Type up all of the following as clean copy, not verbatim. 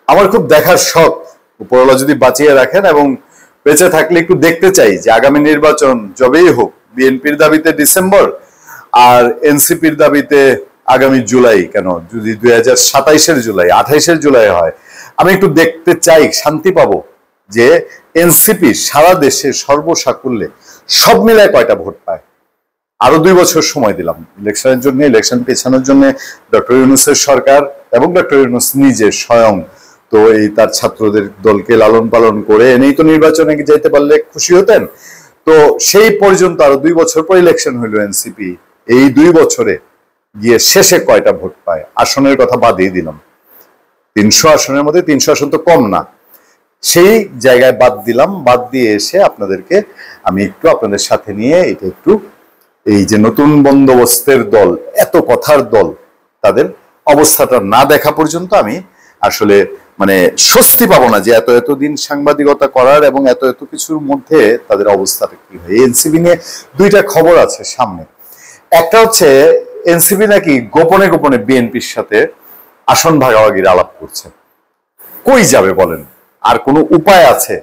আমার খুব দেখার শখ, উপরওয়ালা যদি বাঁচিয়ে রাখেন এবং বেঁচে থাকলে একটু দেখতে চাই যে আগামী নির্বাচন যবেই হোক, বিএনপির দাবিতে ডিসেম্বর আর এনসিপির দাবিতে আগামী জুলাই, কেন যদি 2027-এর জুলাই, 28-এর জুলাই হয়, আমি একটু দেখতে চাই, শান্তি পাবো যে এনসিপি সারা দেশে সর্বসাকুল্যে সব মিলায় কয়টা ভোট পায়। আরো 2 বছর সময় দিলাম ইলেকশনের জন্য, ইলেকশন পেছানোর জন্য ডক্টর ইউনূসের সরকার এবং ডক্টর ইউনূস নিজে স্বয়ং তো এই তার ছাত্রদের দলকে লালন পালন করে এনেই তো নির্বাচনে যেতে পারলে খুশি হতেন। তো সেই পর্যন্ত আরো 2 বছর পর ইলেকশন হইলো এনসিপি, এই 2 বছরে গিয়ে শেষে কয়টা ভোট পায়, আসনের কথা বাদই দিলাম, 300 আসনের মধ্যে 300 আসন তো কম না, সেই জায়গায় বাদ দিলাম। বাদ দিয়ে এসে আপনাদেরকে আমি একটু আপনাদের সাথে নিয়ে এটা একটু, এই যে নতুন বন্দোবস্তের দল, এত কথার দল, তাদের অবস্থাটা না দেখা পর্যন্ত আমি আসলে মানে স্বস্তি পাবো না যে এতদিন সাংবাদিকতা করার এবং এত কিছুর মধ্যে তাদের অবস্থাটা কি হয়। এনসিপি নিয়ে 2টা খবর আছে সামনে। একটা হচ্ছে এনসিপি নাকি গোপনে গোপনে বিএনপির সাথে আসন ভাগাভাগির আলাপ করছে। কই যাবে বলেন? আর কোনো উপায় আছে?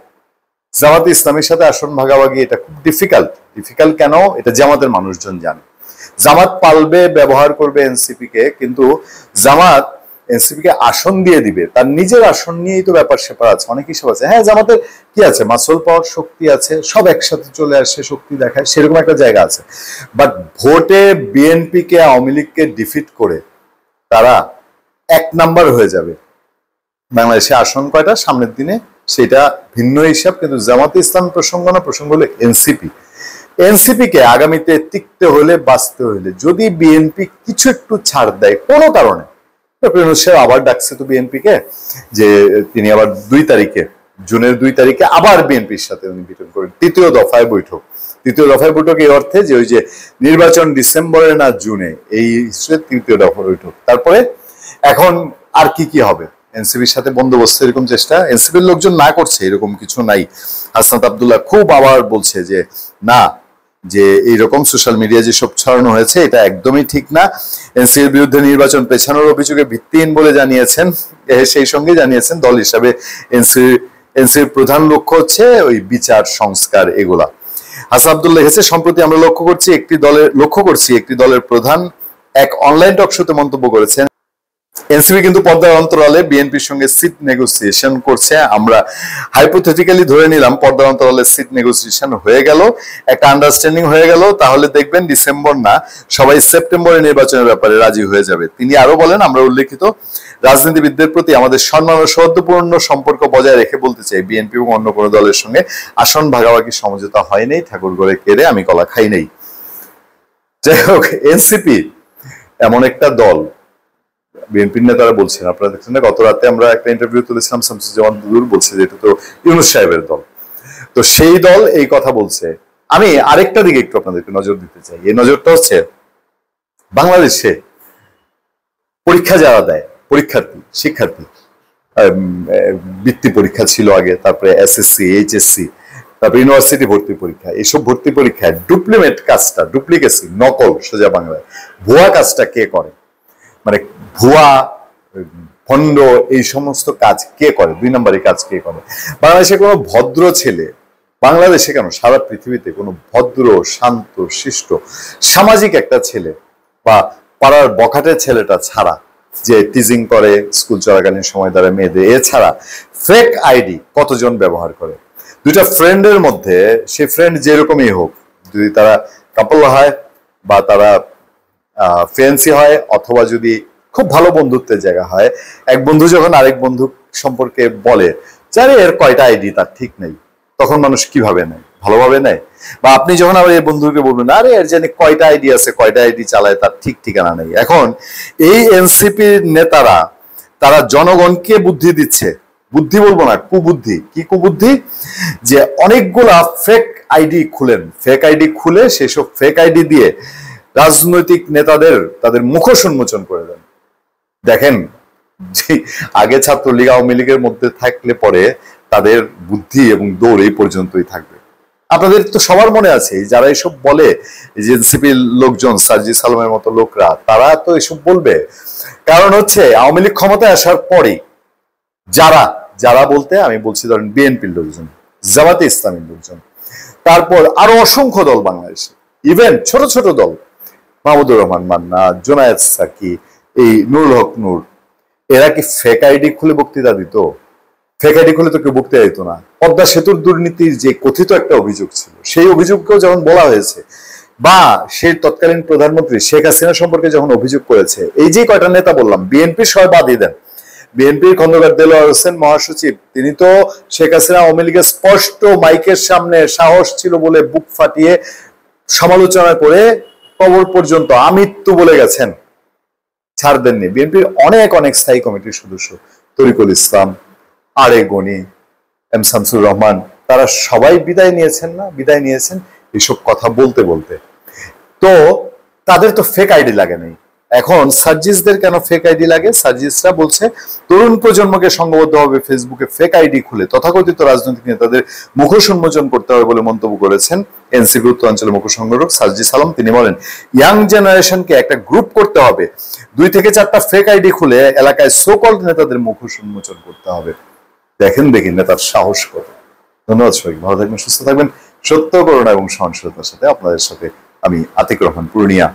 জামাতে ইসলামের সাথে আসন ভাগাভাগি এটা খুব ডিফিকাল্ট কেন? এটা জামাতের মানুষজন জানে। জামাত পালবে, ব্যবহার করবে এনসিপি কে, কিন্তু জামাত এনসিপি কে আসন দিয়ে দিবে, তার নিজের আসন নিয়েই তো ব্যাপার স্যাপার আছে, অনেক হিসাব আছে। হ্যাঁ, জামাতের কি আছে, মাসল পাওয়ার শক্তি আছে, সব একসাথে চলে আসে, শক্তি দেখায়, সেরকম একটা জায়গা আছে। বাট ভোটে বিএনপি কে, আওয়ামী লীগকে ডিফিট করে তারা 1 নাম্বার হয়ে যাবে। বাংলাদেশে আসন কয়টা সামনের দিনে সেটা ভিন্ন হিসাব, কিন্তু জামাতে ইসলাম প্রসঙ্গ না, প্রসঙ্গ হলো এনসিপি কে আগামীতে টিকতে হলে, বাঁচতে হলে, যদি বিএনপি কিছু একটু ছাড় দেয় কোনো কারণে, আবার ডাকছে তো বিএনপি কে যে তিনি আবার 2 তারিখে, জুনের 2 তারিখে আবার বিএনপির সাথে উনি বৈঠক করেন, 3য় দফায় বৈঠক। 3য় দফায় বৈঠক এই অর্থে যে ওই যে নির্বাচন ডিসেম্বরে না জুনে, এই হিসেবে 3য় দফা বৈঠক। তারপরে এখন আর কি হবে? এনসিপির সাথে বন্দোবস্ত, এরকম চেষ্টা এনসিপির লোকজন না করছে এরকম কিছু নাই। হাসনাত আব্দুল্লাহ খুব আবার বলছে যে না, যে এইরকম সোশ্যাল মিডিয়া যেসব ছড়ানো হয়েছে এটা একদমই ঠিক না, এনসিপির বিরুদ্ধে নির্বাচন পেছানোর অভিযোগে ভিত্তিহীন বলে জানিয়েছেন। সেই সঙ্গে জানিয়েছেন দল হিসাবে এনসিপির প্রধান লক্ষ্য হচ্ছে ওই বিচার সংস্কার এগুলা। হাসান আব্দুল্লাহ লিখেছে, সম্প্রতি আমরা লক্ষ্য করছি একটি দলের প্রধান এক অনলাইন টক শোতে মন্তব্য করেছেন, এনসিপি কিন্তু পর্দার অন্তরালে বিএনপির সঙ্গে সিট নেগোসিয়েশন করছে। আমরা হাইপোথেটিক্যালি ধরে নিলাম পর্দার অন্তরালে সিট নেগোসিয়েশন হয়ে গেল, একটা আন্ডারস্ট্যান্ডিং হয়ে গেল, তাহলে দেখবেন ডিসেম্বর না, সবাই সেপ্টেম্বরে নির্বাচনের ব্যাপারে রাজি হয়ে যাবে। তিনি আরো বলেন, আমরা উল্লেখিত রাজনীতিবিদদের প্রতি আমাদের সম্মান ও সৌহার্দ্যপূর্ণ সম্পর্ক বজায় রেখে বলতে চাই, বিএনপি এবং অন্য কোনো দলের সঙ্গে আসন ভাগাভাগি সমঝোতা হয় নাই, ঠাকুর ঘরে কেড়ে আমি কলা খাই নাই। যাই হোক, এনসিপি এমন একটা দল, বিএনপির নেতারা বলছেন, আপনারা দেখছেন না, গত রাতে আমরা একটা ইন্টারভিউ তুলেছিলাম, শামসুজ্জামান দুদুর বলছে যে এটা তো ইউনূস সাহেবের দল। তো সেই দল এই কথা বলছে। আমি আরেকটা দিকে একটু আপনাদেরকে নজর দিতে চাই। এই নজরটা হচ্ছে বাংলাদেশে পরীক্ষা যারা দেয়, শিক্ষার্থী, বৃত্তি পরীক্ষা ছিল আগে, তারপরে এসএসসি, এইচএসসি, তারপরে ইউনিভার্সিটি ভর্তি পরীক্ষা, এইসব ভর্তি পরীক্ষায় ডুপ্লিকেসি, নকল, সোজা বাংলায় ভুয়া কাজটা কে করে? মানে ভুয়া, ভণ্ড, এই সমস্ত কাজ কে করে? 2 নম্বরের কাজ কে করে? বাংলাদেশে কোনো ভদ্র ছেলে, বাংলাদেশে কেন সারা পৃথিবীতে কোনো ভদ্র, শান্ত, শিষ্ট, সামাজিক একটা ছেলে বা পাড়ার বখাটের ছেলেটা ছাড়া, যে টিজিং করে স্কুল চলাকালীন সময় দ্বারা মেয়েদের, এছাড়া ফেক আইডি কতজন ব্যবহার করে? 2টা ফ্রেন্ডের মধ্যে, সে ফ্রেন্ড যেরকমই হোক, যদি তারা কাপল হয় বা তারা ফ্রেন্ডসি হয়, অথবা যদি খুব ভালো বন্ধুত্বের জায়গা হয়, এক বন্ধু যখন আরেক বন্ধু সম্পর্কে বলে যারে এর কয়টা আইডি তার ঠিক নেই, তখন মানুষ কিভাবে নেয়? ভালোভাবে নেয়। বা আপনি যখন আবার এই বন্ধুকে বলবেন আরে এর জানি কয়টা আইডি আছে, কয়টা আইডি চালায়, তার ঠিক ঠিকানা নেই। এখন এই এনসিপির নেতারা, তারা জনগণকে বুদ্ধি দিচ্ছে, বুদ্ধি বলবো না, কুবুদ্ধি। কি কুবুদ্ধি? যে অনেকগুলা ফেক আইডি খুলে সেসব ফেক আইডি দিয়ে রাজনৈতিক নেতাদের তাদের মুখোশ উন্মোচন করে দেন। দেখেন, যে আগে ছাত্রলীগ আওয়ামী লীগের মধ্যে থাকলে পরে তাদের বুদ্ধি এবং দৌড় এই পর্যন্তই থাকবে। আপনাদের তো সবার মনে আছে, যারা এসব বলে, যে এনসিপির লোকজন, সার্জিস আলমের মতো লোকরা, তারা তো এসব বলবে কারণ হচ্ছে আওয়ামী লীগ ক্ষমতায় আসার পরে যারা যারা বলতে আমি বলছি ধরেন বিএনপির লোকজন, জামাতে ইসলামীর লোকজন, তারপর আরো অসংখ্য দল বাংলাদেশে, ইভেন ছোট ছোট দল, মাহমুদুর রহমান মান্না, জোনায়েদ সাকি, এই নুরুল হক নূর, এরা কি ফেক আইডি খুলে বক্তৃতা দিত? ফেক আইডি খুলে তো কেউ বক্তৃতা দিত না। পদ্মা সেতুর দুর্নীতির যে কথিত একটা অভিযোগ ছিল, সেই অভিযোগকেও যখন বলা হয়েছে, বা সেই তৎকালীন প্রধানমন্ত্রী শেখ হাসিনা সম্পর্কে যখন অভিযোগ করেছে, এই যে কয়টা নেতা বললাম, বিএনপির সবাই বাদই দেন, বিএনপির খন্দকার দেলোয়ার হোসেন মহাসচিব, তিনি তো শেখ হাসিনা আওয়ামী লীগের স্পষ্ট মাইকের সামনে সাহস ছিল বলে বুক ফাটিয়ে সমালোচনা করে কবর পর্যন্ত আমৃত্যু বলে গেছেন, ছাড় দেননি। বিএনপির অনেক অনেক স্থায়ী কমিটির সদস্য, তরিকুল ইসলাম, আরে গনি, এম শামসুর রহমান, তারা সবাই বিদায় নিয়েছেন না, বিদায় নিয়েছেন এসব কথা বলতে বলতে। তো তাদের তো ফেক আইডি লাগে নাই। এখন সার্জিসদের কেন ফেক আইডি লাগে? সার্জিসরা বলছে তরুণ প্রজন্মকে সংঘবদ্ধভাবে ফেসবুকে ফেক আইডি খুলে তথাকথিত রাজনৈতিক নেতাদের মুখোশ উন্মোচন করতে হবে বলে মন্তব্য করেছেন এনসিপি উত্তরাঞ্চলের মুখ্য সংগঠক সার্জিস আলম। তিনি বলেন, ইয়াং জেনারেশনকে একটা গ্রুপ করতে হবে, 2 থেকে 4টা ফেক আইডি খুলে এলাকায় সোকল্ড নেতাদের মুখোশ উন্মোচন করতে হবে। দেখেন দেখি নেতার সাহস কত। ধন্যবাদ সবাই, ভালো থাকবেন, সুস্থ থাকবেন। সত্য, করুণা এবং সহনশীলতার সাথে আপনাদের সাথে আমি আতিক রহমান, পূর্ণিয়া।